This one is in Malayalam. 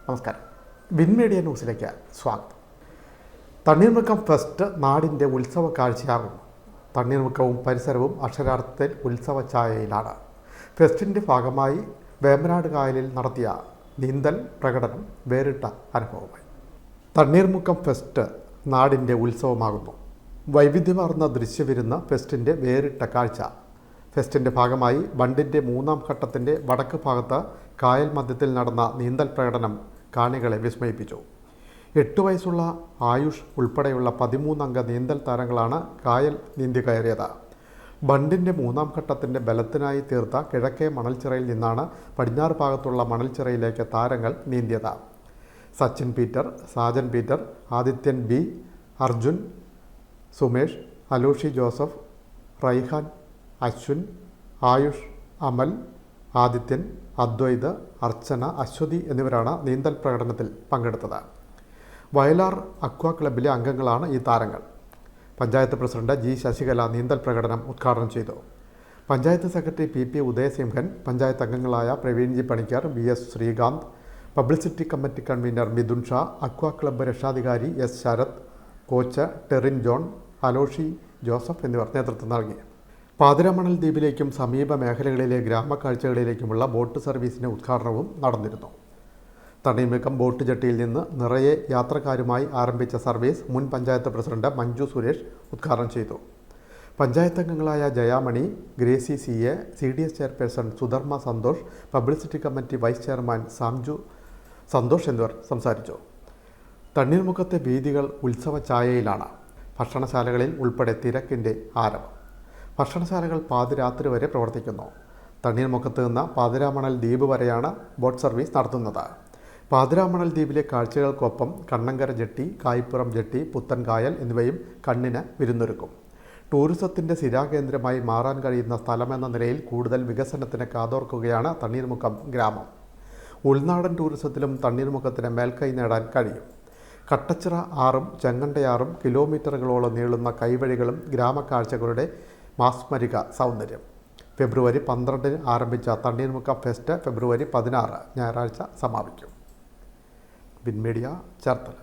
നമസ്കാരം. വിൻ മീഡിയ ന്യൂസിലേക്ക് സ്വാഗതം. തണ്ണീർമുക്കം ഫെസ്റ്റ് നാടിൻ്റെ ഉത്സവ കാഴ്ചയാകുന്നു. തണ്ണീർമുക്കവും പരിസരവും അക്ഷരാർത്ഥത്തിൽ ഉത്സവ ഛായയിലാണ്. ഫെസ്റ്റിൻ്റെ ഭാഗമായി വേമ്പനാട് കായലിൽ നടത്തിയ നീന്തൽ പ്രകടനം വേറിട്ട അനുഭവമായി. തണ്ണീർമുക്കം ഫെസ്റ്റ് നാടിൻ്റെ ഉത്സവമാകുന്നു. വൈവിധ്യമാർന്ന ദൃശ്യവിരുന്ന ഫെസ്റ്റിൻ്റെ വേറിട്ട കാഴ്ച. ഫെസ്റ്റിൻ്റെ ഭാഗമായി ബണ്ടിൻ്റെ 3ാം ഘട്ടത്തിൻ്റെ വടക്ക് ഭാഗത്ത് കായൽ മധ്യത്തിൽ നടന്ന നീന്തൽ പ്രകടനം കാണികളെ വിസ്മയിപ്പിച്ചു. 8 വയസ്സുള്ള ആയുഷ് ഉൾപ്പെടെയുള്ള 13 അംഗ നീന്തൽ താരങ്ങളാണ് കായൽ നീന്തി കയറിയത്. ബണ്ടിൻ്റെ 3ാം ഘട്ടത്തിൻ്റെ ബലത്തിനായി തീർത്ത കിഴക്കേ മണൽച്ചിറയിൽ നിന്നാണ് പടിഞ്ഞാറ് ഭാഗത്തുള്ള മണൽച്ചിറയിലേക്ക് താരങ്ങൾ നീന്തിയത്. Sachin Peter, Sajan Peter, Adithyan B, Arjun, Sumesh, Aloshi Joseph, Raihan, Ashwin, Ayush, Amal, Adithyan, Adwaith, Archana, Aswathy എന്നിവരാണ് നീന്തൽ പ്രകടനത്തിൽ പങ്കെടുത്തത്. വയലാർ അക്വാ ക്ലബ്ബിലെ അംഗങ്ങളാണ് ഈ താരങ്ങൾ. പഞ്ചായത്ത് പ്രസിഡന്റ് ജി ശശികല നീന്തൽ പ്രകടനം ഉദ്ഘാടനം ചെയ്തു. പഞ്ചായത്ത് സെക്രട്ടറി പി ഉദയസിംഹൻ, പഞ്ചായത്ത് അംഗങ്ങളായ Praveen G Panicker, VS Sreekanth, publicity committee convener Midhun Shah, aqua club രക്ഷാധികാരി S Sarath, coach Terin John, Aloshi Joseph എന്നിവർ നേതൃത്വം നൽകി. പാതിരാമണൽ ദ്വീപിലേക്കും സമീപ മേഖലകളിലെ ഗ്രാമക്കാഴ്ചകളിലേക്കുമുള്ള ബോട്ട് സർവീസിൻ്റെ ഉദ്ഘാടനവും നടന്നിരുന്നു. തണ്ണീർമുക്കം ബോട്ട് ജെട്ടിയിൽ നിന്ന് നിറയെ യാത്രക്കാരുമായി ആരംഭിച്ച സർവീസ് മുൻ പഞ്ചായത്ത് പ്രസിഡന്റ് മഞ്ജു സുരേഷ് ഉദ്ഘാടനം ചെയ്തു. പഞ്ചായത്ത് അംഗങ്ങളായ Jayamani, Gracy CA, CDS chairperson Sudharma Santhosh, publicity committee vice chairman Samju Santhosh എന്നിവർ സംസാരിച്ചു. തണ്ണീർമുക്കത്തെ വീഥികൾ ഉത്സവ ഛായയിലാണ്. ഭക്ഷണശാലകളിൽ ഉൾപ്പെടെ തിരക്കിൻ്റെ ആരവം. ഭക്ഷണശാലകൾ പാതിരാത്രി വരെ പ്രവർത്തിക്കുന്നു. തണ്ണീർമുക്കത്ത് നിന്ന് പാതിരാമണൽ ദ്വീപ് വരെയാണ് ബോട്ട് സർവീസ് നടത്തുന്നത്. പാതിരാമണൽ ദ്വീപിലെ കാഴ്ചകൾക്കൊപ്പം കണ്ണങ്കര ജെട്ടി, കായ്പുറം ജെട്ടി, പുത്തൻകായൽ എന്നിവയും കണ്ണിന് വിരുന്നൊരുക്കും. ടൂറിസത്തിൻ്റെ സ്ഥിരാകേന്ദ്രമായി മാറാൻ കഴിയുന്ന സ്ഥലമെന്ന നിലയിൽ കൂടുതൽ വികസനത്തിന് കാതോർക്കുകയാണ് തണ്ണീർമുക്കം ഗ്രാമം. ഉൾനാടൻ ടൂറിസത്തിലും തണ്ണീർമുക്കത്തിന് മേൽക്കൈ നേടാൻ കഴിയും. കട്ടച്ചിറ ആറും ചെങ്ങണ്ടയാറും കിലോമീറ്ററുകളോളം നീളുന്ന കൈവഴികളും ഗ്രാമക്കാഴ്ചകളുടെ മാസ്മരിക സൗന്ദര്യം. ഫെബ്രുവരി 12 ആരംഭിച്ച തണ്ണീർമുക്കം ഫെസ്റ്റ് ഫെബ്രുവരി 16 ഞായറാഴ്ച സമാപിക്കും. Win media, Cherthala.